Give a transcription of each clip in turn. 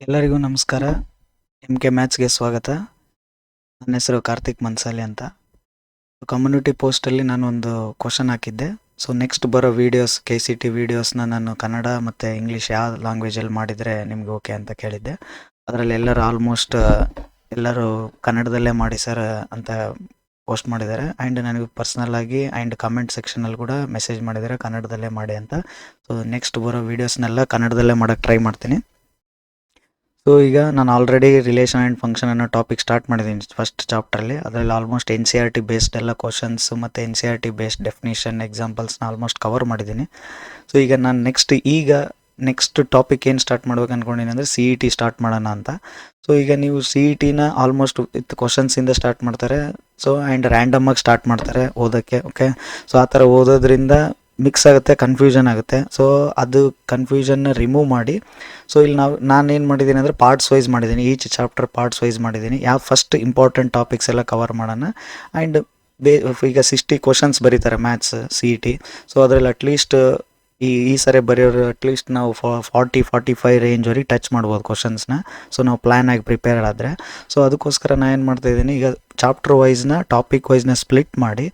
ಎಲ್ಲರಿಗೂ ನಮಸ್ಕಾರ. MK ಮ್ಯಾಥ್ಸ್ಗೆ ಸ್ವಾಗತ. ನನ್ನ ಹೆಸರು ಕಾರ್ತಿಕ್ ಮನ್ಸಾಲಿ ಅಂತ. ಕಮ್ಯುನಿಟಿ ಪೋಸ್ಟಲ್ಲಿ ನಾನು ಒಂದು ಕ್ವಶನ್ ಹಾಕಿದ್ದೆ. ಸೊ ನೆಕ್ಸ್ಟ್ ಬರೋ ವೀಡಿಯೋಸ್ KCT ವೀಡಿಯೋಸ್ನ ನಾನು ಕನ್ನಡ ಮತ್ತು ಇಂಗ್ಲೀಷ್ ಯಾವ ಲ್ಯಾಂಗ್ವೇಜಲ್ಲಿ ಮಾಡಿದರೆ ನಿಮ್ಗೆ ಓಕೆ ಅಂತ ಕೇಳಿದ್ದೆ. ಅದರಲ್ಲಿ ಎಲ್ಲರೂ ಕನ್ನಡದಲ್ಲೇ ಮಾಡಿ ಸರ್ ಅಂತ ಪೋಸ್ಟ್ ಮಾಡಿದ್ದಾರೆ. ಆ್ಯಂಡ್ ನನಗೆ ಪರ್ಸ್ನಲ್ಲಾಗಿ ಆ್ಯಂಡ್ ಕಮೆಂಟ್ ಸೆಕ್ಷನಲ್ಲಿ ಕೂಡ ಮೆಸೇಜ್ ಮಾಡಿದ್ದಾರೆ ಕನ್ನಡದಲ್ಲೇ ಮಾಡಿ ಅಂತ. ಸೊ ನೆಕ್ಸ್ಟ್ ಬರೋ ವೀಡಿಯೋಸ್ನೆಲ್ಲ ಕನ್ನಡದಲ್ಲೇ ಮಾಡೋಕ್ಕೆ ಟ್ರೈ ಮಾಡ್ತೀನಿ. ಸೊ ಈಗ ನಾನು ಆಲ್ರೆಡಿ ರಿಲೇಷನ್ ಆ್ಯಂಡ್ ಫಂಕ್ಷನ್ ಅನ್ನೋ ಟಾಪಿಕ್ ಸ್ಟಾರ್ಟ್ ಮಾಡಿದ್ದೀನಿ ಫಸ್ಟ್ ಚಾಪ್ಟ್ರಲ್ಲಿ. ಅದರಲ್ಲಿ ಆಲ್ಮೋಸ್ಟ್ NCERT ಬೇಸ್ಡ್ ಎಲ್ಲ ಕ್ವಶನ್ಸ್ ಮತ್ತು NCERT ಬೇಸ್ಡ್ ಡೆಫಿನಿಷನ್ ಎಕ್ಸಾಂಪಲ್ಸ್ನ ಆಲ್ಮೋಸ್ಟ್ ಕವರ್ ಮಾಡಿದ್ದೀನಿ. ಸೊ ಈಗ ನಾನು ನೆಕ್ಸ್ಟ್ ಟಾಪಿಕ್ ಏನು ಸ್ಟಾರ್ಟ್ ಮಾಡ್ಬೇಕು ಅಂದ್ಕೊಂಡಿದ್ದೀನಿ ಅಂದರೆ CET ಸ್ಟಾರ್ಟ್ ಮಾಡೋಣ ಅಂತ. ಸೊ ಈಗ ನೀವು CETನ ಆಲ್ಮೋಸ್ಟ್ ವಿತ್ ಕ್ವಶನ್ಸಿಂದ ಸ್ಟಾರ್ಟ್ ಮಾಡ್ತಾರೆ. ಸೊ ಆ್ಯಂಡ್ ರ್ಯಾಂಡಮಾಗಿ ಸ್ಟಾರ್ಟ್ ಮಾಡ್ತಾರೆ ಓದೋಕ್ಕೆ. ಓಕೆ, ಸೊ ಆ ಥರ ಓದೋದ್ರಿಂದ ಮಿಕ್ಸ್ ಆಗುತ್ತೆ, ಕನ್ಫ್ಯೂಷನ್ ಆಗುತ್ತೆ. ಸೊ ಅದು ಕನ್ಫ್ಯೂಷನ್ನ ರಿಮೂವ್ ಮಾಡಿ. ಸೊ ಇಲ್ಲಿ ನಾನೇನು ಮಾಡಿದ್ದೀನಿ ಅಂದರೆ ಪಾರ್ಟ್ಸ್ ವೈಸ್ ಮಾಡಿದ್ದೀನಿ. ಈಚ್ ಚಾಪ್ಟರ್ ಪಾರ್ಟ್ಸ್ ವೈಸ್ ಮಾಡಿದ್ದೀನಿ. ಯಾವ ಫಸ್ಟ್ ಇಂಪಾರ್ಟೆಂಟ್ ಟಾಪಿಕ್ಸ್ ಎಲ್ಲ ಕವರ್ ಮಾಡೋಣ. ಆ್ಯಂಡ್ ಈಗ 60 ಕ್ವಶನ್ಸ್ ಬರೀತಾರೆ ಮ್ಯಾಥ್ಸ್ CET. ಸೊ ಅದರಲ್ಲಿ ಅಟ್ಲೀಸ್ಟ್ ಈ ಸರಿ ಬರೆಯೋರು ಅಟ್ಲೀಸ್ಟ್ ನಾವು 40-45 ರೇಂಜ್ವರೆಗೆ ಟಚ್ ಮಾಡ್ಬೋದು ಕ್ವಶನ್ಸ್ನ. ಸೊ ನಾವು ಪ್ಲ್ಯಾನ್ ಆಗಿ ಪ್ರಿಪೇರ್ ಆದರೆ. ಸೊ ಅದಕ್ಕೋಸ್ಕರ ನಾನು ಏನು ಮಾಡ್ತಾಯಿದ್ದೀನಿ, ಈಗ ಚಾಪ್ಟರ್ ವೈಸ್ನ ಟಾಪಿಕ್ ವೈಸ್ನ ಸ್ಪ್ಲಿಟ್ ಮಾಡಿ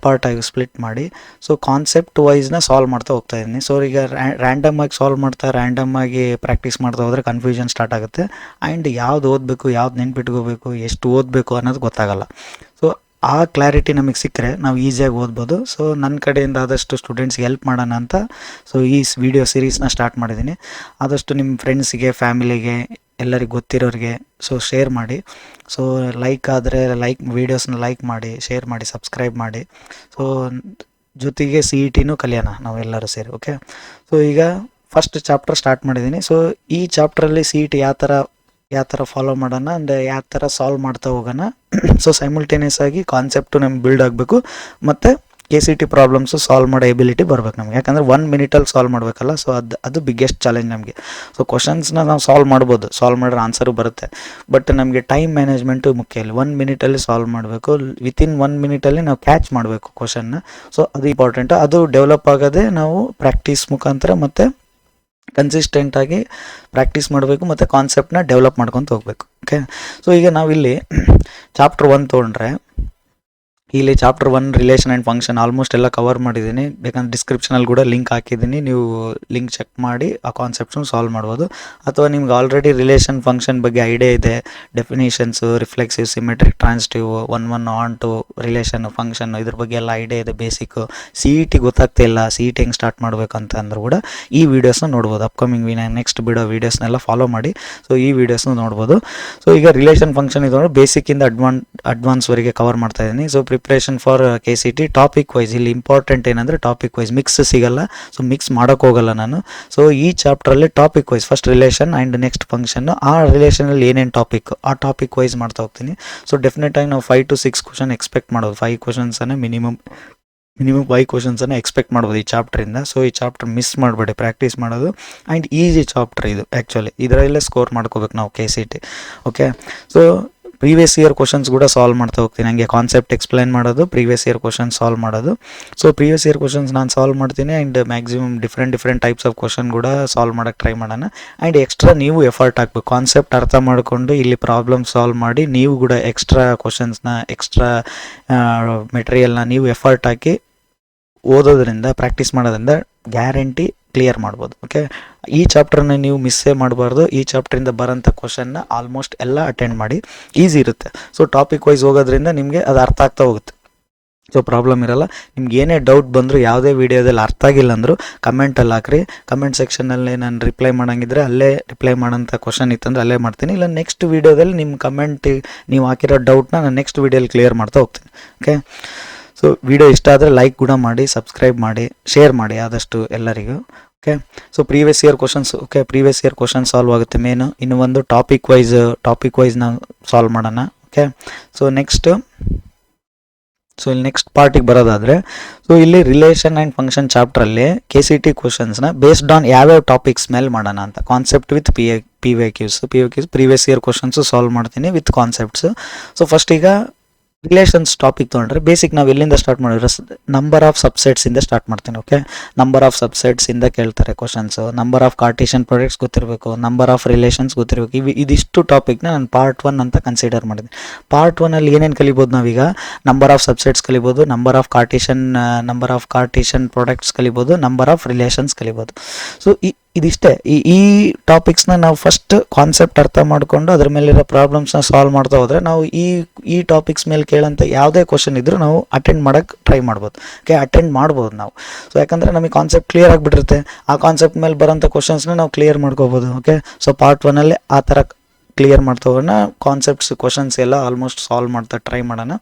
ಪಾರ್ಟಾಗಿ ಸ್ಪ್ಲಿಟ್ ಮಾಡಿ ಸೊ ಕಾನ್ಸೆಪ್ಟ್ ವೈಸ್ನ ಸಾಲ್ವ್ ಮಾಡ್ತಾ ಹೋಗ್ತಾಯಿದ್ದೀನಿ. ಸೊ ಈಗ ರ್ಯಾಂಡಮಾಗಿ ಸಾಲ್ವ್ ರ್ಯಾಂಡಮಾಗಿ ಪ್ರಾಕ್ಟೀಸ್ ಮಾಡ್ತಾ ಹೋದರೆ ಕನ್ಫ್ಯೂಷನ್ ಸ್ಟಾರ್ಟ್ ಆಗುತ್ತೆ. ಆ್ಯಂಡ್ ಯಾವ್ದು ಓದಬೇಕು, ಯಾವ್ದು ನೆನ್ಪಿಟ್ಕೋಬೇಕು, ಎಷ್ಟು ಓದಬೇಕು ಅನ್ನೋದು ಗೊತ್ತಾಗಲ್ಲ. ಸೊ ಆ ಕ್ಲಾರಿಟಿ ನಮಗೆ ಸಿಕ್ಕರೆ ನಾವು ಈಸಿಯಾಗಿ ಓದ್ಬೋದು. ಸೊ ನನ್ನ ಕಡೆಯಿಂದ ಆದಷ್ಟು ಸ್ಟೂಡೆಂಟ್ಸ್ಗೆ ಹೆಲ್ಪ್ ಮಾಡೋಣ ಅಂತ ಸೊ ಈ ವಿಡಿಯೋ ಸೀರೀಸ್ನ ಸ್ಟಾರ್ಟ್ ಮಾಡಿದ್ದೀನಿ. ಆದಷ್ಟು ನಿಮ್ಮ ಫ್ರೆಂಡ್ಸಿಗೆ, ಫ್ಯಾಮಿಲಿಗೆ, ಎಲ್ಲರಿಗೆ ಗೊತ್ತಿರೋರಿಗೆ ಸೊ ಶೇರ್ ಮಾಡಿ. ಸೊ ವೀಡಿಯೋಸ್ನ ಲೈಕ್ ಮಾಡಿ, ಶೇರ್ ಮಾಡಿ, ಸಬ್ಸ್ಕ್ರೈಬ್ ಮಾಡಿ. ಸೊ ಜೊತೆಗೆ CETನೂ ಕಲಿಯೋಣ ನಾವೆಲ್ಲರೂ ಸೇರಿ. ಓಕೆ, ಸೊ ಈಗ ಫಸ್ಟ್ ಚಾಪ್ಟರ್ ಸ್ಟಾರ್ಟ್ ಮಾಡಿದ್ದೀನಿ. ಸೊ ಈ ಚಾಪ್ಟ್ರಲ್ಲಿ CET ಯಾವ ಥರ ಫಾಲೋ ಮಾಡೋಣ ಅಂದರೆ ಯಾವ ಥರ ಸಾಲ್ವ್ ಮಾಡ್ತಾ ಹೋಗೋಣ. ಸೊ ಸೈಮಲ್ಟೇನಿಯಸ್ ಆಗಿ ಕಾನ್ಸೆಪ್ಟು ನಮ್ಗೆ ಬಿಲ್ಡ್ ಆಗಬೇಕು ಮತ್ತು KCT ಪ್ರಾಬ್ಲಮ್ಸು ಸಾಲ್ವ್ ಮಾಡೋ ಎಬಿಲಿಟಿ ಬರ್ಬೇಕು ನಮಗೆ. ಯಾಕಂದರೆ 1 ಮಿನಿಟಲ್ಲಿ ಸಾಲ್ವ್ ಮಾಡಬೇಕಲ್ಲ. ಸೊ ಅದು ಬಿಗ್ಗೆಸ್ಟ್ ಚಾಲೆಂಜ್ ನಮಗೆ. ಸೊ ಕ್ವಶನ್ಸ್ನ ನಾವು ಸಾಲ್ವ್ ಮಾಡಿದ್ರೆ ಆನ್ಸರು ಬರುತ್ತೆ. ಬಟ್ ನಮಗೆ ಟೈಮ್ ಮ್ಯಾನೇಜ್ಮೆಂಟು ಮುಖ್ಯ. ಇಲ್ಲಿ 1 ಮಿನಿಟಲ್ಲಿ ಸಾಲ್ವ್ ಮಾಡಬೇಕು. ವಿತಿನ್ 1 ಮಿನಿಟಲ್ಲಿ ನಾವು ಕ್ಯಾಚ್ ಮಾಡಬೇಕು ಕ್ವಶನ್ನ. ಸೊ ಅದು ಇಂಪಾರ್ಟೆಂಟು. ಅದು ಡೆವಲಪ್ ಆಗೋದೇ ನಾವು ಪ್ರಾಕ್ಟೀಸ್ ಮುಖಾಂತರ ಮತ್ತು ಕನ್ಸಿಸ್ಟೆಂಟಾಗಿ ಪ್ರಾಕ್ಟೀಸ್ ಮಾಡಬೇಕು ಮತ್ತು ಕಾನ್ಸೆಪ್ಟನ್ನ ಡೆವಲಪ್ ಮಾಡ್ಕೊತ ಹೋಗ್ಬೇಕು. ಓಕೆ, ಸೊ ಈಗ ನಾವಿಲ್ಲಿ ಚಾಪ್ಟರ್ 1 ತೊಗೊಂಡ್ರೆ ಇಲ್ಲಿ chapter 1 relation and function almost ಎಲ್ಲ ಕವರ್ ಮಾಡಿದ್ದೀನಿ. ಬೇಕಂದ್ರೆ ಡಿಸ್ಕ್ರಿಪ್ಷನಲ್ಲಿ ಕೂಡ ಲಿಂಕ್ ಹಾಕಿದ್ದೀನಿ. ನೀವು ಲಿಂಕ್ ಚೆಕ್ ಮಾಡಿ ಆ ಕಾನ್ಸೆಪ್ಟ್ಸನ್ನು ಸಾಲ್ವ್ ಮಾಡ್ಬೋದು. ಅಥವಾ ನಿಮ್ಗೆ ಆಲ್ರೆಡಿ ರಿಲೇಷನ್ ಫಂಕ್ಷನ್ ಬಗ್ಗೆ ಐಡಿಯಾ ಇದೆ, definitions, reflexive, symmetric, transitive, 1 onto relation function, ಇದ್ರ ಬಗ್ಗೆ ಎಲ್ಲ ಐಡಿಯಾ ಇದೆ ಬೇಸಿಕ್ಕು. CET ಗೊತ್ತಾಗ್ತಾ ಇಲ್ಲ, CET ಹೆಂಗೆ ಸ್ಟಾರ್ಟ್ ಮಾಡಬೇಕು ಅಂತ ಅಂದರೂ ಕೂಡ ಈ ವೀಡಿಯೋಸ್ನ ನೋಡ್ಬೋದು. ಅಪ್ಕಮಿಂಗ್ ನೆಕ್ಸ್ಟ್ ಬಿಡೋ ವೀಡಿಯೋಸ್ನೆಲ್ಲ ಫಾಲೋ ಮಾಡಿ. ಸೊ ಈ ವೀಡಿಯೋಸ್ನ ನೋಡ್ಬೋದು. ಸೊ ಈಗ ರಿಲೇಷನ್ ಫಂಕ್ಷನ್ ಇದು ಬೇಸಿಕ್ಕಿಂದ ಅಡ್ವಾನ್ಸ್ವರೆಗೆ ಕವರ್ ಮಾಡ್ತಾ ಇದ್ದೀನಿ. So preparation for KCT topic wise. ಇಲ್ಲಿ ಇಂಪಾರ್ಟೆಂಟ್ ಏನಂದರೆ ಟಾಪಿಕ್ ವೈಸ್ ಮಿಕ್ಸ್ ಸಿಗಲ್ಲ. ಸೊ ಮಿಕ್ಸ್ ಮಾಡೋಕ್ಕೋಗಲ್ಲ ನಾನು. ಸೊ ಈ ಚಾಪ್ಟ್ರಲ್ಲಿ topic wise first relation and next ಫಂಕ್ಷನ್ನು, ಆ ರಿಲೇಷನಲ್ಲಿ ಏನೇನು ಟಾಪಿಕ್ ಆ ಟಾಪಿಕ್ ವೈಸ್ ಮಾಡ್ತಾ ಹೋಗ್ತೀನಿ. ಸೊ ಡೆಫಿನೆಟಾಗಿ ನಾವು 5 to 6 ಕ್ವಶನ್ ಎಕ್ಸ್ಪೆಕ್ಟ್ ಮಾಡೋದು. 5 ಕ್ವಶನ್ಸನ್ನು ಮಿನಿಮಮ್ 5 ಕ್ವಶನ್ಸನ್ನು ಎಕ್ಸ್ಪೆಕ್ಟ್ ಮಾಡ್ಬೋದು ಈ ಚಾಪ್ಟ್ರಿಂದ. ಸೊ ಈ ಚಾಪ್ಟರ್ ಮಿಸ್ ಮಾಡಬೇಡಿ, ಪ್ರಾಕ್ಟೀಸ್ ಮಾಡೋದು. ಆ್ಯಂಡ್ ಈಸಿ ಚಾಪ್ಟರ್ ಇದು ಆ್ಯಕ್ಚುಲಿ. ಇದರಲ್ಲೇ ಸ್ಕೋರ್ ಮಾಡ್ಕೋಬೇಕು ನಾವು KCT. Okay, so previous year questions ಕೂಡ ಸಾಲ್ವ್ ಮಾಡ್ತಾ ಹೋಗ್ತೀನಿ. ಹಂಗೆ ಕಾನ್ಸೆಪ್ಟ್ ಎಕ್ಸ್ಪ್ಲೈನ್ ಮಾಡೋದು, ಪ್ರೀವಿಯಸ್ ಇಯರ್ ಕ್ವಶನ್ ಸಾಲ್ವ್ ಮಾಡೋದು. ಸೊ ಪ್ರೀವಿಯಸ್ ಇಯರ್ ಕ್ವಶನ್ಸ್ ನಾನು ಸಾಲ್ವ್ ಮಾಡ್ತೀನಿ. And maximum different types of question ಕೂಡ ಸಾಲ್ವ್ ಮಾಡೋಕ್ಕೆ ಟ್ರೈ ಮಾಡೋಣ. ಆ್ಯಂಡ್ ಎಕ್ಸ್ಟ್ರಾ ನೀವು ಎಫರ್ಟ್ ಹಾಕಬೇಕು. ಕಾನ್ಸೆಪ್ಟ್ ಅರ್ಥ ಮಾಡಿಕೊಂಡು ಇಲ್ಲಿ ಪ್ರಾಬ್ಲಮ್ ಸಾಲ್ವ್ ಮಾಡಿ ನೀವು ಕೂಡ ಎಕ್ಸ್ಟ್ರಾ ಕ್ವಶನ್ಸ್ನ, ಎಕ್ಸ್ಟ್ರಾ ಮೆಟೀರಿಯಲ್ನ ನೀವು ಎಫರ್ಟ್ ಹಾಕಿ ಓದೋದ್ರಿಂದ, ಪ್ರಾಕ್ಟೀಸ್ ಮಾಡೋದ್ರಿಂದ ಗ್ಯಾರಂಟಿ ಕ್ಲಿಯರ್ ಮಾಡ್ಬೋದು. ಓಕೆ, ಈ ಚಾಪ್ಟರ್ನ ನೀವು ಮಿಸ್ಸೇ ಮಾಡಬಾರ್ದು. ಈ ಚಾಪ್ಟ್ರಿಂದ ಬರೋಂಥ ಕ್ವಶನ್ನ ಆಲ್ಮೋಸ್ಟ್ ಎಲ್ಲ ಅಟೆಂಡ್ ಮಾಡಿ. ಈಸಿ ಇರುತ್ತೆ. ಸೊ ಟಾಪಿಕ್ ವೈಸ್ ಹೋಗೋದ್ರಿಂದ ನಿಮಗೆ ಅದು ಅರ್ಥ ಆಗ್ತಾ ಹೋಗುತ್ತೆ. ಸೊ ಪ್ರಾಬ್ಲಮ್ ಇರಲ್ಲ. ನಿಮ್ಗೆ ಏನೇ ಡೌಟ್ ಬಂದರೂ, ಯಾವುದೇ ವೀಡಿಯೋದಲ್ಲಿ ಅರ್ಥ ಆಗಿಲ್ಲ ಅಂದರೂ ಕಮೆಂಟಲ್ಲಿ ಹಾಕ್ರಿ. ಕಮೆಂಟ್ ಸೆಕ್ಷನಲ್ಲಿ ನಾನು ರಿಪ್ಲೈ ಮಾಡೋಂಗಿದ್ರೆ ಅಲ್ಲೇ ರಿಪ್ಲೈ ಮಾಡೋಂಥ ಕ್ವಶನ್ ಇತ್ತಂದ್ರೆ ಅಲ್ಲೇ ಮಾಡ್ತೀನಿ. ಇಲ್ಲ ನೆಕ್ಸ್ಟ್ ವೀಡಿಯೋದಲ್ಲಿ ನಿಮ್ಮ ಕಮೆಂಟ್ ನೀವು ಹಾಕಿರೋ ಡೌಟ್ನ ನಾನು ನೆಕ್ಸ್ಟ್ ವೀಡಿಯೋಲಿ ಕ್ಲಿಯರ್ ಮಾಡ್ತಾ ಹೋಗ್ತೀನಿ. ಓಕೆ, ಸೊ ವಿಡಿಯೋ ಇಷ್ಟ ಆದರೆ ಲೈಕ್ ಕೂಡ ಮಾಡಿ, ಸಬ್ಸ್ಕ್ರೈಬ್ ಮಾಡಿ, ಶೇರ್ ಮಾಡಿ ಆದಷ್ಟು ಎಲ್ಲರಿಗೂ. Okay, so previous year questions. Okay, previous year question solve ಆಗುತ್ತೆ ಮೇನು. ಇನ್ನು ಒಂದು ಟಾಪಿಕ್ ವೈಸ್ ನಾವು ಸಾಲ್ವ್ ಮಾಡೋಣ. ಓಕೆ, ಸೊ ಇಲ್ಲಿ ನೆಕ್ಸ್ಟ್ ಪಾರ್ಟಿಗೆ ಬರೋದಾದರೆ, ಸೊ ಇಲ್ಲಿ ರಿಲೇಷನ್ ಆ್ಯಂಡ್ ಫಂಕ್ಷನ್ ಚಾಪ್ಟ್ರಲ್ಲಿ KCT ಕ್ವಶನ್ಸ್ನ ಬೇಸ್ಡ್ ಆನ್ ಯಾವ್ಯಾವ ಟಾಪಿಕ್ಸ್ ಮೇಲೆ ಮಾಡೋಣ ಅಂತ. Concept with PYQs previous year questions solve ಮಾಡ್ತೀನಿ ವಿತ್ ಕಾನ್ಸೆಪ್ಟ್ಸು. ಸೊ ಫಸ್ಟ್ ಈಗ ರಿಲೇಷನ್ಸ್ ಟಾಪಿಕ್ ತೊಗೊಂಡ್ರೆ ಬೇಸಿಕ್ ನಾವು ಎಲ್ಲಿಂದ ಸ್ಟಾರ್ಟ್ ಮಾಡಿದ್ರೆ ನಂಬರ್ ಆಫ್ ಸಬ್ಸೆಟ್ಸ್ ಇಂದ ಸ್ಟಾರ್ಟ್ ಮಾಡ್ತೀನಿ. ಓಕೆ, ನಂಬರ್ ಆಫ್ ಸಬ್ಸೆಟ್ಸ್ ಇಂದ ಕೇಳ್ತಾರೆ questions. Number of Cartesian products ಗೊತ್ತಿರಬೇಕು, ನಂಬರ್ ಆಫ್ ರಿಲೇಷನ್ಸ್ ಗೊತ್ತಿರಬೇಕು. ಇದಿಷ್ಟು ಟಾಪಿಕ್ನ ನಾನು ಪಾರ್ಟ್ 1 ಅಂತ ಕನ್ಸಿಡರ್ ಮಾಡಿದ್ದೀನಿ. ಪಾರ್ಟ್ 1 ಅಲ್ಲಿ ಏನೇನು ಕಲಿಬೋದು ನಾವೀಗ? ನಂಬರ್ ಆಫ್ ಸಬ್ಸೆಟ್ಸ್ ಕಲಿಬೋದು, ನಂಬರ್ ಆಫ್ ಕಾರ್ಟೇಷಿಯನ್ ಪ್ರಾಡಕ್ಟ್ಸ್ ಕಲಿಬೋದು, ನಂಬರ್ ಆಫ್ ರಿಲೇಷನ್ಸ್ ಕಲಿಬೋದು. ಸೊ ಇದಿಷ್ಟೇ. ಈ ಟಾಪಿಕ್ಸ್ನ ನಾವು ಫಸ್ಟ್ ಕಾನ್ಸೆಪ್ಟ್ ಅರ್ಥ ಮಾಡಿಕೊಂಡು ಅದ್ರ ಮೇಲಿರೋ ಪ್ರಾಬ್ಲಮ್ಸ್ನ ಸಾಲ್ವ್ ಮಾಡ್ತಾ ಹೋದರೆ ನಾವು ಈ ಟಾಪಿಕ್ಸ್ ಮೇಲೆ ಕೇಳೋಂಥ ಯಾವುದೇ ಕ್ವಶನ್ ಇದ್ದರೂ ನಾವು ಅಟೆಂಡ್ ಮಾಡೋಕ್ಕೆ ಟ್ರೈ ಮಾಡ್ಬೋದು. ಓಕೆ, ಅಟೆಂಡ್ ಮಾಡ್ಬೋದು ನಾವು. ಸೊ ಯಾಕಂದರೆ ನಮಗೆ ಕಾನ್ಸೆಪ್ಟ್ ಕ್ಲಿಯರ್ ಆಗಿಬಿಟ್ಟಿರುತ್ತೆ. ಆ ಕಾನ್ಸೆಪ್ಟ್ ಮೇಲೆ ಬರೋಂಥ ಕ್ವಶನ್ಸ್ನ ನಾವು ಕ್ಲಿಯರ್ ಮಾಡ್ಕೋಬೋದು. ಓಕೆ, ಸೊ ಪಾರ್ಟ್ 1 ಆ ಥರ ಕ್ಲಿಯರ್ ಮಾಡ್ತಾ ಹೋಗೋಣ. ಕಾನ್ಸೆಪ್ಟ್ಸ್ ಕ್ವಶನ್ಸ್ ಎಲ್ಲ ಆಲ್ಮೋಸ್ಟ್ ಸಾಲ್ವ್ ಮಾಡ್ತಾ ಟ್ರೈ ಮಾಡೋಣ.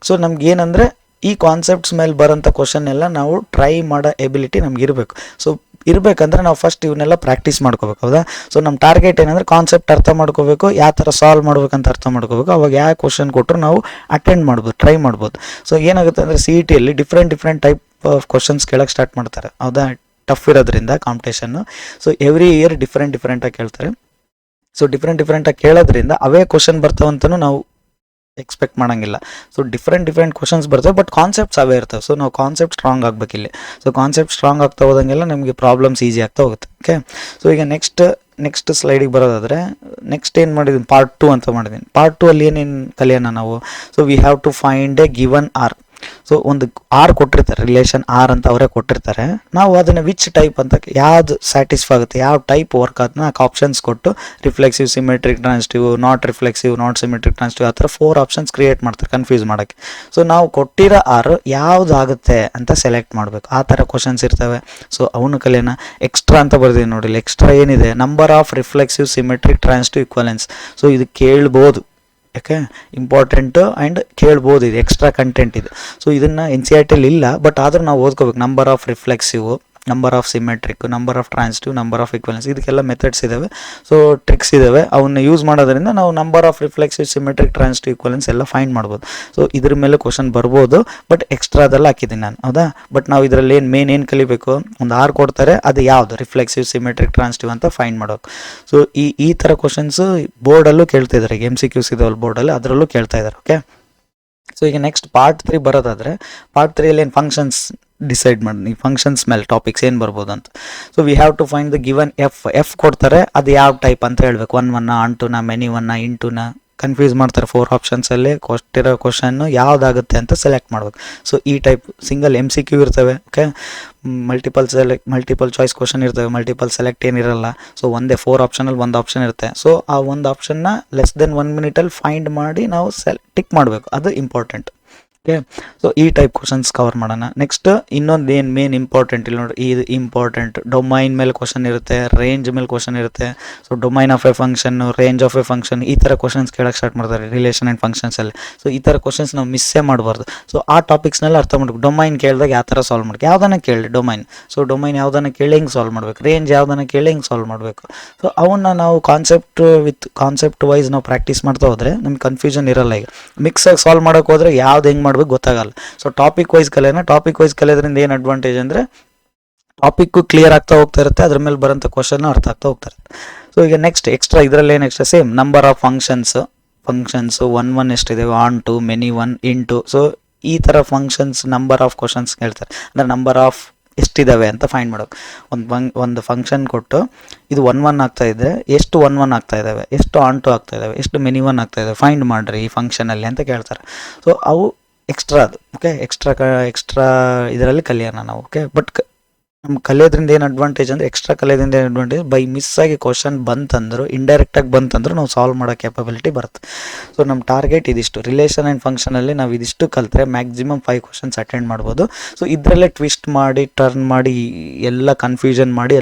ಸೊ ನಮ್ಗೆ ಏನಂದರೆ ಈ ಕಾನ್ಸೆಪ್ಟ್ಸ್ ಮೇಲೆ ಬರೋಂಥ ಕ್ವಶನ್ ಎಲ್ಲ ನಾವು ಟ್ರೈ ಮಾಡೋ ಎಬಿಲಿಟಿ ನಮ್ಗೆ ಇರಬೇಕು. ಸೊ ಇರಬೇಕಂದ್ರೆ ನಾವು ಫಸ್ಟ್ ಇವನ್ನೆಲ್ಲ ಪ್ರಾಕ್ಟೀಸ್ ಮಾಡ್ಕೋಬೇಕು. ಹೌದಾ? ಸೊ ನಮ್ಮ ಟಾರ್ಗೆಟ್ ಏನಂದರೆ ಕಾನ್ಸೆಪ್ಟ್ ಅರ್ಥ ಮಾಡ್ಕೋಬೇಕು, ಯಾವ ಥರ ಸಾಲ್ವ್ ಮಾಡ್ಬೇಕಂತ ಅರ್ಥ ಮಾಡ್ಕೋಬೇಕು. ಅವಾಗ ಯಾವ ಕ್ವಶನ್ ಕೊಟ್ಟರು ನಾವು ಅಟೆಂಡ್ ಮಾಡ್ಬೋದು, ಟ್ರೈ ಮಾಡ್ಬೋದು. ಸೊ ಏನಾಗುತ್ತೆ ಅಂದರೆ CETಯಲ್ಲಿ ಡಿಫ್ರೆಂಟ್ ಟೈಪ್ ಆಫ್ ಕ್ವಶನ್ಸ್ ಕೇಳೋಕ್ಕೆ ಸ್ಟಾರ್ಟ್ ಮಾಡ್ತಾರೆ. ಹೌದಾ? ಟಫ್ ಇರೋದ್ರಿಂದ ಕಾಂಪಿಟೇಷನ್ನು. ಸೊ ಎವ್ರಿ ಇಯರ್ ಡಿಫ್ರೆಂಟಾಗಿ ಕೇಳ್ತಾರೆ. ಸೊ ಡಿಫ್ರೆಂಟಾಗಿ ಕೇಳೋದ್ರಿಂದ ಅವೇ ಕ್ವಶನ್ ಬರ್ತಾವಂತನೂ ನಾವು ಎಕ್ಸ್ಪೆಕ್ಟ್ ಮಾಡೋಂಗಿಲ್ಲ. ಸೊ ಡಿಫ್ರೆಂಟ್ ಕ್ವಶನ್ಸ್ ಬರ್ತವೆ, ಬಟ್ ಕಾನ್ಸೆಪ್ಟ್ಸ್ ಅವೇ ಇರ್ತವೆ. ಸೊ ನಾವು ಕಾನ್ಸೆಪ್ಟ್ ಸ್ಟ್ರಾಂಗ್ ಆಗಬೇಕಿಲ್ಲಿ. ಸೊ ಕಾನ್ಸೆಪ್ಟ್ ಸ್ಟ್ರಾಂಗ್ ಆಗ್ತಾ ಹೋದಂಗೆಲ್ಲ ನಮಗೆ ಪ್ರಾಬ್ಲಮ್ಸ್ ಈಸಿ ಆಗ್ತಾ ಹೋಗುತ್ತೆ. ಓಕೆ, ಸೊ ಈಗ ನೆಕ್ಸ್ಟ್ ಸ್ಲೈಡಿಗೆ ಬರೋದಾದರೆ ನೆಕ್ಸ್ಟ್ ಏನು ಮಾಡಿದ್ದೀನಿ, ಪಾರ್ಟ್ 2 ಅಂತ ಮಾಡಿದ್ದೀನಿ. ಪಾರ್ಟ್ 2 ಅಲ್ಲಿ ಏನೇನು ಕಲಿಯೋಣ ನಾವು? So we have to find a given R. So ಒಂದು ಆರ್ ಕೊಟ್ಟಿರ್ತಾರೆ, ರಿಲೇಷನ್ ಆರ್ ಅಂತ ಅವರೇ ಕೊಟ್ಟಿರ್ತಾರೆ. ನಾವು ಅದನ್ನು ವಿಚ್ ಟೈಪ್ ಅಂತ, ಯಾವ್ದು ಸ್ಯಾಟಿಸ್ಫೈ ಆಗುತ್ತೆ, ಯಾವ ಟೈಪ್ ವರ್ಕ್ ಆಗುತ್ತೆ ನಾಲ್ಕು ಆಪ್ಷನ್ಸ್ ಕೊಟ್ಟು, reflexive, symmetric, transitive, not reflexive, not symmetric, transitive, ಆ ಥರ 4 ಆಪ್ಷನ್ಸ್ ಕ್ರಿಯೇಟ್ ಮಾಡ್ತಾರೆ ಕನ್ಫ್ಯೂಸ್ ಮಾಡೋಕ್ಕೆ. ಸೊ ನಾವು ಕೊಟ್ಟಿರೋ ಆರು ಯಾವುದಾಗುತ್ತೆ ಅಂತ ಸೆಲೆಕ್ಟ್ ಮಾಡಬೇಕು. ಆ ಥರ ಕ್ವಶನ್ಸ್ ಇರ್ತವೆ. ಸೊ ಅವನು ಕಲಿಯೋಣ. ಎಕ್ಸ್ಟ್ರಾ ಅಂತ ಬರ್ತೀನಿ ನೋಡಿ. ಎಕ್ಸ್ಟ್ರಾ ಏನಿದೆ, number of reflexive, symmetric, transitive, equivalence. So ಇದು ಕೇಳ್ಬೋದು. ಯಾಕೆ ಇಂಪಾರ್ಟೆಂಟು ಆ್ಯಂಡ್ ಕೇಳ್ಬೋದು, ಇದು ಎಕ್ಸ್ಟ್ರಾ ಕಂಟೆಂಟ್ ಇದು. ಸೊ ಇದನ್ನು NCERTಯಲ್ಲಿ ಇಲ್ಲ, ಬಟ್ ಆದರೂ ನಾವು ಓದ್ಕೋಬೇಕು. Number of reflexive, number of symmetric, number of transitive, number of equivalence, ಇದಕ್ಕೆಲ್ಲ ಮೆಥಡ್ಸ್ ಇದ್ದಾವೆ. ಸೊ ಟ್ರಿಕ್ಸ್ ಇದ್ದಾವೆ. ಅವನ್ನ ಯೂಸ್ ಮಾಡೋದ್ರಿಂದ ನಾವು number of reflexive, symmetric, transitive, equivalence ಎಲ್ಲ ಫೈಂಡ್ ಮಾಡ್ಬೋದು. ಸೊ ಇದ್ರ ಮೇಲೆ ಕ್ವಶನ್ ಬರ್ಬೋದು, ಬಟ್ ಎಕ್ಸ್ಟ್ರಾದೆಲ್ಲ ಹಾಕಿದ್ದೀನಿ ನಾನು. ಹೌದಾ? ಬಟ್ ನಾವು ಇದರಲ್ಲಿ ಏನು ಕಲಿಬೇಕು, ಒಂದು ಆರು ಕೊಡ್ತಾರೆ, ಅದು ಯಾವುದು ರಿಫ್ಲೆಕ್ಸಿವ್, ಸಿಮೆಟ್ರಿಕ್, ಟ್ರಾನ್ಸಿಟಿವ್ ಅಂತ ಫೈಂಡ್ ಮಾಡೋಕೆ. ಸೊ ಈ ಥರ ಕ್ವಶನ್ಸು ಬೋರ್ಡಲ್ಲೂ ಕೇಳ್ತಾ ಇದ್ದಾರೆ. ಈಗ MCQs ಇದಾವಲ್ಲ ಬೋರ್ಡಲ್ಲಿ, ಅದರಲ್ಲೂ ಕೇಳ್ತಾ ಇದ್ದಾರೆ. ಓಕೆ, ಸೊ ಈಗ ನೆಕ್ಸ್ಟ್ ಪಾರ್ಟ್ 3 ಬರೋದಾದರೆ, ಪಾರ್ಟ್ 3 ಏನು ಫಂಕ್ಷನ್ಸ್ ಡಿಸೈಡ್ ಮಾಡಿ, ಫಂಕ್ಷನ್ಸ್ ಮೇಲೆ ಟಾಪಿಕ್ಸ್ ಏನು ಬರ್ಬೋದು ಅಂತ. So we have to find the given F ಕೊಡ್ತಾರೆ, ಅದು ಯಾವ ಟೈಪ್ ಅಂತ ಹೇಳಬೇಕು. 1 ಆನ್2 ಮೆನಿ 1 ಇಂಟುನ ಕನ್ಫ್ಯೂಸ್ ಮಾಡ್ತಾರೆ. 4 ಆಪ್ಷನ್ಸಲ್ಲಿ ಕೊಟ್ಟಿರೋ ಕ್ವಶನ್ನು ಯಾವುದಾಗುತ್ತೆ ಅಂತ ಸೆಲೆಕ್ಟ್ ಮಾಡಬೇಕು. ಸೊ ಈ ಟೈಪ್ ಸಿಂಗಲ್ MCQ ಇರ್ತವೆ. ಓಕೆ, ಮಲ್ಟಿಪಲ್ ಚಾಯ್ಸ್ ಕ್ವಶನ್ ಇರ್ತವೆ, ಮಲ್ಟಿಪಲ್ ಸೆಲೆಕ್ಟ್ ಏನಿರಲ್ಲ. ಸೊ ಒಂದೇ 4 ಆಪ್ಷನಲ್ಲಿ ಒಂದು ಆಪ್ಷನ್ ಇರುತ್ತೆ. ಸೊ ಆ ಒಂದು ಆಪ್ಷನ್ನ ಲೆಸ್ ದೆನ್ 1 ಮಿನಿಟಲ್ಲಿ ಫೈಂಡ್ ಮಾಡಿ ನಾವು ಟಿಕ್ ಮಾಡಬೇಕು. ಅದು ಇಂಪಾರ್ಟೆಂಟ್. ಓಕೆ, ಸೊ ಈ ಟೈಪ್ ಕ್ವಶನ್ಸ್ ಕವರ್ ಮಾಡೋಣ. ನೆಕ್ಸ್ಟ್ ಇನ್ನೊಂದು ಏನು ಮೇನ್ ಇಂಪಾರ್ಟೆಂಟ್ ಇಲ್ಲಿ ನೋಡಿ, ಇದು ಇಂಪಾರ್ಟೆಂಟ್. ಡೊಮೈನ್ ಮೇಲೆ ಕ್ವಶನ್ ಇರುತ್ತೆ, ರೇಂಜ್ ಮೇಲೆ ಕ್ವಶನ್ ಇರುತ್ತೆ. So domain of A function, range of A function, ಈ ಥರ ಕ್ವಶನ್ಸ್ ಕೇಳಕ್ಕೆ ಸ್ಟಾರ್ಟ್ ಮಾಡ್ತಾರೆ ರಿಲೇಷನ್ ಆ್ಯಂಡ್ ಫಂಕ್ಷನ್ಸಲ್ಲಿ. ಸೊ ಈ ಥರ ಕ್ವಶನ್ಸ್ ನಾವು ಮಿಸ್ಸೇ ಮಾಡಬಾರ್ದು. ಸೊ ಆ ಟಾಪಿಕ್ಸ್ನೆಲ್ಲ ಅರ್ಥ ಮಾಡ್ಬೇಕು. ಡೊಮೈನ್ ಕೇಳಿದಾಗ ಯಾವ ಥರ ಸಾಲ್ವ್ ಮಾಡಬೇಕು, ಯಾವುದನ್ನ ಕೇಳಿ ಡೊಮೈನ್. ಸೊ ಡೊಮೈನ್ ಯಾವುದನ್ನ ಕೇಳಿ ಹೆಂಗೆ ಸಾಲ್ವ್ ಮಾಡಬೇಕು, ರೇಂಜ್ ಯಾವುದನ್ನ ಕೇಳಿ ಹೆಂಗೆ ಸಾಲ್ವ್ ಮಾಡಬೇಕು. ಸೊ ಅವನ್ನ ನಾವು ಕಾನ್ಸೆಪ್ಟ್ ವೈಸ್ ನಾವು ಪ್ರಾಕ್ಟೀಸ್ ಮಾಡ್ತಾ ಹೋದರೆ ನಮ್ಗೆ ಕನ್ಫ್ಯೂಷನ್ ಇರಲ್ಲ. ಈಗ ಮಿಕ್ಸಾಗಿ ಸಾಲ್ವ್ ಮಾಡೋಕೆ ಹೋದರೆ ಯಾವ್ದು ಹೆಂಗೆ ಮಾಡಬೇಕು ಗೊತ್ತಾಗಲ್ಲ. ಸೊ ಟಾಪಿಕ್ ವೈಸ್ ಕಲಿಯೋದ್ರಿಂದ ಏನು ಅಡ್ವಾಂಟೇಜ್ ಅಂದರೆ ಟಾಪಿಕ್ಕು ಕ್ಲಿಯರ್ ಆಗ್ತಾ ಹೋಗ್ತಾ ಇರುತ್ತೆ, ಅದ್ರ ಮೇಲೆ ಬರೋಂಥ ಕ್ವಶನ್ ಅರ್ಥ ಆಗ್ತಾ ಹೋಗ್ತಾ ಇರುತ್ತೆ. ಸೊ ಈಗ ನೆಕ್ಸ್ಟ್ ಎಕ್ಸ್ಟ್ರಾ ಇದರಲ್ಲಿ ಏನು extra, same number of functions 1 ಎಷ್ಟಿದೆ, ಆನ್2 ಮೆನಿ 1 ಇಂಟು. ಸೊ ಈ ಥರ ಫಂಕ್ಷನ್ಸ್ ನಂಬರ್ ಆಫ್ ಕ್ವಶನ್ಸ್ ಹೇಳ್ತಾರೆ. ಅಂದರೆ ನಂಬರ್ ಆಫ್ ಎಷ್ಟಿದ್ದಾವೆ ಅಂತ ಫೈಂಡ್ ಮಾಡೋಕೆ. ಒಂದು ಫಂಕ್ಷನ್ ಕೊಟ್ಟು ಇದು 1 ಆಗ್ತಾ ಇದ್ದರೆ ಎಷ್ಟು 1 ಆಗ್ತಾ ಇದ್ದಾವೆ, ಎಷ್ಟು ಆನ್2 ಆಗ್ತಾ ಇದ್ದಾವೆ, ಎಷ್ಟು ಮೆನಿ 1 ಆಗ್ತಾ ಇದ್ದಾವೆ, ಫೈಂಡ್ ಮಾಡಿರಿ ಈ ಫಂಕ್ಷನಲ್ಲಿ ಅಂತ ಕೇಳ್ತಾರೆ. ಸೊ ಅವು ಎಕ್ಸ್ಟ್ರಾ ಅದು. ಓಕೆ, ಎಕ್ಸ್ಟ್ರಾ ಇದರಲ್ಲಿ ಕಲಿಯೋಣ ನಾವು. ಓಕೆ, ಬಟ್ ನಮ್ಗೆ ಕಲಿಯೋದ್ರಿಂದ ಏನು ಅಡ್ವಾಂಟೇಜ್ ಅಂದರೆ, ಎಕ್ಸ್ಟ್ರಾ ಕಲಿಯೋದ್ರಿಂದ ಏನು ಅಡ್ವಾಂಟೇಜ್, ಬೈ ಮಿಸ್ಸಾಗಿ ಕ್ವಶನ್ ಬಂತಂದ್ರು, ಇಂಡೈರೆಕ್ಟಾಗಿ ಬಂತಂದ್ರು ನಾವು ಸಾಲ್ವ್ ಮಾಡೋ ಕ್ಯಾಪಬಿಲಿಟಿ ಬರುತ್ತೆ. ಸೊ ನಮ್ಮ ಟಾರ್ಗೆಟ್ ಇದಿಷ್ಟು. ರಿಲೇಷನ್ ಆ್ಯಂಡ್ ಫಂಕ್ಷನಲ್ಲಿ ನಾವು ಇದಿಷ್ಟು ಕಲಿತ್ರೆ ಮ್ಯಾಕ್ಸಿಮಮ್ 5 ಕ್ವಶನ್ಸ್ ಅಟೆಂಡ್ ಮಾಡ್ಬೋದು. ಸೊ ಇದರಲ್ಲೇ ಟ್ವಿಸ್ಟ್ ಮಾಡಿ, ಟರ್ನ್ ಮಾಡಿ, ಎಲ್ಲ ಕನ್ಫ್ಯೂಷನ್ ಮಾಡಿ,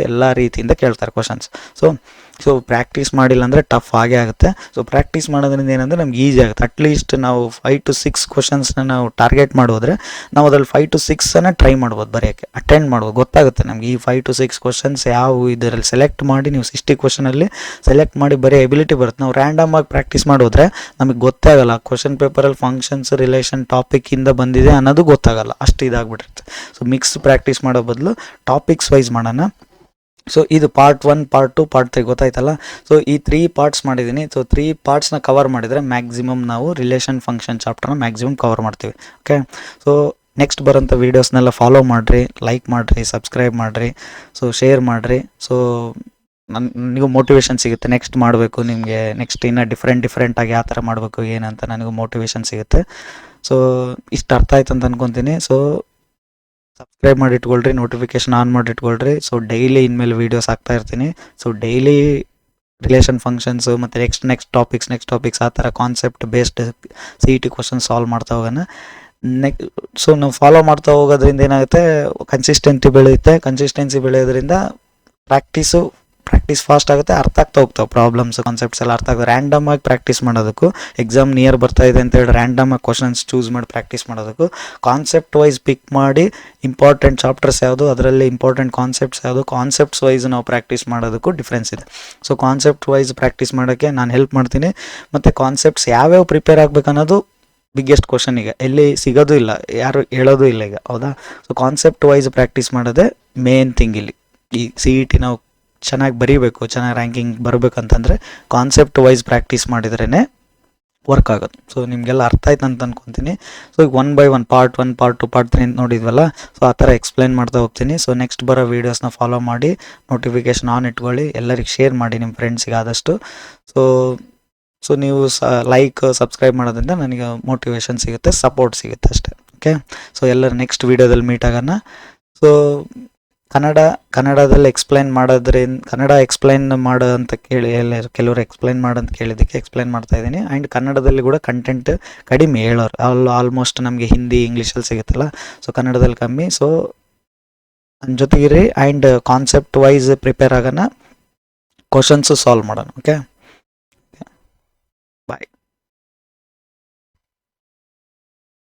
ಎಲ್ಲ ರೀತಿಯಿಂದ ಕೇಳ್ತಾರೆ ಕ್ವಶನ್ಸ್. ಸೊ ಪ್ರಾಕ್ಟೀಸ್ ಮಾಡಿಲ್ಲ ಅಂದರೆ ಟಫ್ ಆಗೇ ಆಗುತ್ತೆ. ಸೊ ಪ್ರಾಕ್ಟೀಸ್ ಮಾಡೋದ್ರಿಂದ ಏನಂದರೆ ನಮ್ಗೆ ಈಸಿ ಆಗುತ್ತೆ. ಅಟ್ಲೀಸ್ಟ್ ನಾವು 5 to 6 ಕ್ವಶನ್ಸ್ನ ನಾವು ಟಾರ್ಗೆಟ್ ಮಾಡೋದ್ರೆ ನಾವು ಅದರಲ್ಲಿ 5 to 6 ಟ್ರೈ ಮಾಡ್ಬೋದು ಬರೆಯೋಕ್ಕೆ, ಅಟೆಂಡ್ ಮಾಡ್ಬೋದು. ಗೊತ್ತಾಗುತ್ತೆ ನಮಗೆ ಈ 5 to 6 ಕ್ವಶನ್ಸ್ ಯಾವ ಇದರಲ್ಲಿ ಸೆಲೆಕ್ಟ್ ಮಾಡಿ, ನೀವು 60 ಕ್ವಶನಲ್ಲಿ ಸೆಲೆಕ್ಟ್ ಮಾಡಿ ಬರೀ ಎಬಿಲಿಟಿ ಬರುತ್ತೆ. ನಾವು ರ್ಯಾಂಡಮ್ ಆಗಿ ಪ್ರಾಕ್ಟೀಸ್ ಮಾಡೋದ್ರೆ ನಮಗೆ ಗೊತ್ತಾಗಲ್ಲ ಕ್ವಶನ್ ಪೇಪರಲ್ಲಿ ಫಂಕ್ಷನ್ಸ್, ರಿಲೇಷನ್ ಟಾಪಿಕ್ಕಿಂದ ಬಂದಿದೆ ಅನ್ನೋದು ಗೊತ್ತಾಗಲ್ಲ, ಅಷ್ಟು ಇದಾಗ್ಬಿಟ್ಟಿರುತ್ತೆ. ಸೊ ಮಿಕ್ಸ್ ಪ್ರಾಕ್ಟೀಸ್ ಮಾಡೋ ಬದಲು ಟಾಪಿಕ್ಸ್ ವೈಸ್ ಮಾಡೋಣ. ಸೊ ಇದು ಪಾರ್ಟ್ 1, ಪಾರ್ಟ್ 2, ಪಾರ್ಟ್ 3 ಗೊತ್ತಾಯ್ತಲ್ಲ. ಸೊ ಈ 3 ಪಾರ್ಟ್ಸ್ ಮಾಡಿದ್ದೀನಿ. ಸೊ 3 ಪಾರ್ಟ್ಸ್ನ ಕವರ್ ಮಾಡಿದರೆ ಮ್ಯಾಕ್ಸಿಮಮ್ ನಾವು ರಿಲೇಷನ್ ಫಂಕ್ಷನ್ ಚಾಪ್ಟರ್ನ ಮ್ಯಾಕ್ಸಿಮಮ್ ಕವರ್ ಮಾಡ್ತೀವಿ. ಓಕೆ, ಸೊ ನೆಕ್ಸ್ಟ್ ಬರೋಂಥ ವೀಡಿಯೋಸ್ನೆಲ್ಲ ಫಾಲೋ ಮಾಡಿರಿ, ಲೈಕ್ ಮಾಡಿರಿ, ಸಬ್ಸ್ಕ್ರೈಬ್ ಮಾಡಿರಿ, ಸೊ ಶೇರ್ ಮಾಡಿರಿ. ಸೊ ನನಗೂ ಮೋಟಿವೇಶನ್ ಸಿಗುತ್ತೆ ನೆಕ್ಸ್ಟ್ ಮಾಡಬೇಕು, ನಿಮಗೆ ನೆಕ್ಸ್ಟ್ ಇನ್ನೂ ಡಿಫ್ರೆಂಟಾಗಿ ಯಾವ ಥರ ಮಾಡಬೇಕು ಏನಂತ ನನಗೂ ಮೋಟಿವೇಶನ್ ಸಿಗುತ್ತೆ. ಸೊ ಇಷ್ಟು ಅರ್ಥ ಆಯ್ತು ಅಂತ ಅನ್ಕೊತೀನಿ. ಸೊ ಸಬ್ಸ್ಕ್ರೈಬ್ ಮಾಡಿ ಇಟ್ಕೊಳ್ರಿ, ನೋಟಿಫಿಕೇಶನ್ ಆನ್ ಮಾಡಿ ಇಟ್ಕೊಳ್ರಿ. ಸೊ ಡೈಲಿ ಇನ್ಮೇಲೆ ವೀಡಿಯೋಸ್ ಹಾಕ್ತಾ ಇರ್ತೀನಿ. ಸೊ ಡೈಲಿ ರಿಲೇಷನ್ ಫಂಕ್ಷನ್ಸು ಮತ್ತು ನೆಕ್ಸ್ಟ್ ಟಾಪಿಕ್ಸ್ ಆ ಥರ concept based CET question solve ಮಾಡ್ತಾ ಹೋಗೋಣ. ಸೊ ನಾವು ಫಾಲೋ ಮಾಡ್ತಾ ಹೋಗೋದ್ರಿಂದ ಏನಾಗುತ್ತೆ, ಕನ್ಸಿಸ್ಟೆನ್ಸಿ ಬೆಳೆಯೋದ್ರಿಂದ ಪ್ರಾಕ್ಟೀಸ್ ಫಾಸ್ಟ್ ಆಗುತ್ತೆ, ಅರ್ಥ ಆಗ್ತಾ ಹೋಗ್ತಾವೆ ಪ್ರಾಬ್ಲಮ್ಸ್, ಕಾನ್ಸೆಪ್ಟ್ಸ್ ಎಲ್ಲ ಅರ್ಥ ಆಗುತ್ತೆ. ರ್ಯಾಂಡಮ್ ಆಗಿ ಪ್ರಾಕ್ಟೀಸ್ ಮಾಡೋದಕ್ಕೂ, ಎಕ್ಸಾಮ್ ನಿಯರ್ ಬರ್ತಾ ಇದೆ ಅಂತೇಳಿ ರ್ಯಾಂಡಮ್ ಆಗಿ ಕ್ವಶನ್ಸ್ ಚೂಸ್ ಮಾಡಿ ಪ್ರಾಕ್ಟೀಸ್ ಮಾಡೋದಕ್ಕೂ, ಕಾನ್ಸೆಪ್ಟ್ ವೈಸ್ ಪಿಕ್ ಮಾಡಿ ಇಂಪಾರ್ಟೆಂಟ್ ಚಾಪ್ಟರ್ಸ್ ಯಾವುದು, ಅದರಲ್ಲಿ ಇಂಪಾರ್ಟೆಂಟ್ ಕಾನ್ಸೆಪ್ಟ್ಸ್ ಯಾವುದು, ಕಾನ್ಸೆಪ್ಟ್ಸ್ ವೈಸ್ ನಾವು ಪ್ರಾಕ್ಟೀಸ್ ಮಾಡೋದಕ್ಕೂ ಡಿಫ್ರೆನ್ಸ್ ಇದೆ. ಸೊ ಕಾನ್ಸೆಪ್ಟ್ ವೈಸ್ ಪ್ರಾಕ್ಟೀಸ್ ಮಾಡೋಕ್ಕೆ ನಾನು ಹೆಲ್ಪ್ ಮಾಡ್ತೀನಿ. ಮತ್ತು ಕಾನ್ಸೆಪ್ಟ್ಸ್ ಯಾವ್ಯಾವ ಪ್ರಿಪೇರ್ ಆಗಬೇಕು ಅನ್ನೋದು ಬಿಗ್ಗೆಸ್ಟ್ ಕ್ವಶನ್. ಈಗ ಎಲ್ಲಿ ಸಿಗೋದು ಇಲ್ಲ, ಯಾರು ಹೇಳೋದು ಇಲ್ಲ ಈಗ, ಹೌದಾ. ಸೊ ಕಾನ್ಸೆಪ್ಟ್ ವೈಸ್ ಪ್ರಾಕ್ಟೀಸ್ ಮಾಡೋದೇ ಮೇನ್ ಥಿಂಗ್ ಇಲ್ಲಿ. ಈ CET ನಾವು ಚೆನ್ನಾಗಿ ಬರೀಬೇಕು, ಚೆನ್ನಾಗಿ ರ್ಯಾಂಕಿಂಗ್ ಬರಬೇಕಂತಂದರೆ ಕಾನ್ಸೆಪ್ಟ್ ವೈಸ್ ಪ್ರಾಕ್ಟೀಸ್ ಮಾಡಿದ್ರೇ ವರ್ಕ್ ಆಗೋದು. ಸೊ ನಿಮಗೆಲ್ಲ ಅರ್ಥ ಆಯ್ತು ಅಂತ ಅನ್ಕೊತೀನಿ. ಸೊ ಈಗ 1 by 1 ಪಾರ್ಟ್ 1, ಪಾರ್ಟ್ 2, ಪಾರ್ಟ್ 3 ಅಂತ ನೋಡಿದ್ವಲ್ಲ, ಸೊ ಆ ಥರ ಎಕ್ಸ್ಪ್ಲೈನ್ ಮಾಡ್ತಾ ಹೋಗ್ತೀನಿ. ಸೊ ನೆಕ್ಸ್ಟ್ ಬರೋ ವೀಡಿಯೋಸ್ನ ಫಾಲೋ ಮಾಡಿ, ನೋಟಿಫಿಕೇಶನ್ ಆನ್ ಇಟ್ಕೊಳ್ಳಿ, ಎಲ್ಲರಿಗೆ ಶೇರ್ ಮಾಡಿ ನಿಮ್ಮ ಫ್ರೆಂಡ್ಸಿಗೆ ಆದಷ್ಟು. ಸೊ ನೀವು ಲೈಕ್ ಸಬ್ಸ್ಕ್ರೈಬ್ ಮಾಡೋದ್ರಿಂದ ನನಗೆ ಮೋಟಿವೇಶನ್ ಸಿಗುತ್ತೆ, ಸಪೋರ್ಟ್ ಸಿಗುತ್ತೆ ಅಷ್ಟೇ. ಓಕೆ, ಸೊ ಎಲ್ಲರೂ ನೆಕ್ಸ್ಟ್ ವೀಡಿಯೋದಲ್ಲಿ ಮೀಟ್ ಆಗೋಣ. ಸೊ ಕನ್ನಡದಲ್ಲಿ ಕನ್ನಡ ಎಕ್ಸ್ಪ್ಲೈನ್ ಮಾಡೋ ಅಂತ ಕೇಳಿ ಕೆಲವರು ಎಕ್ಸ್ಪ್ಲೈನ್ ಮಾಡೋಂತ ಕೇಳಿದ್ದಕ್ಕೆ ಎಕ್ಸ್ಪ್ಲೈನ್ ಮಾಡ್ತಾ ಇದ್ದೀನಿ. ಆ್ಯಂಡ್ ಕನ್ನಡದಲ್ಲಿ ಕೂಡ ಕಂಟೆಂಟ್ ಕಡಿಮೆ ಹೇಳೋರು, ಆಲ್ಮೋಸ್ಟ್ ನಮಗೆ ಹಿಂದಿ ಇಂಗ್ಲೀಷಲ್ಲಿ ಸಿಗುತ್ತಲ್ಲ, ಸೊ ಕನ್ನಡದಲ್ಲಿ ಕಮ್ಮಿ. ಸೊ ನನ್ನ ಜೊತೆಗಿರಿ ಆ್ಯಂಡ್ ಕಾನ್ಸೆಪ್ಟ್ ವೈಸ್ ಪ್ರಿಪೇರ್ ಆಗೋಣ, ಕ್ವಶನ್ಸು ಸಾಲ್ವ್ ಮಾಡೋಣ. ಓಕೆ.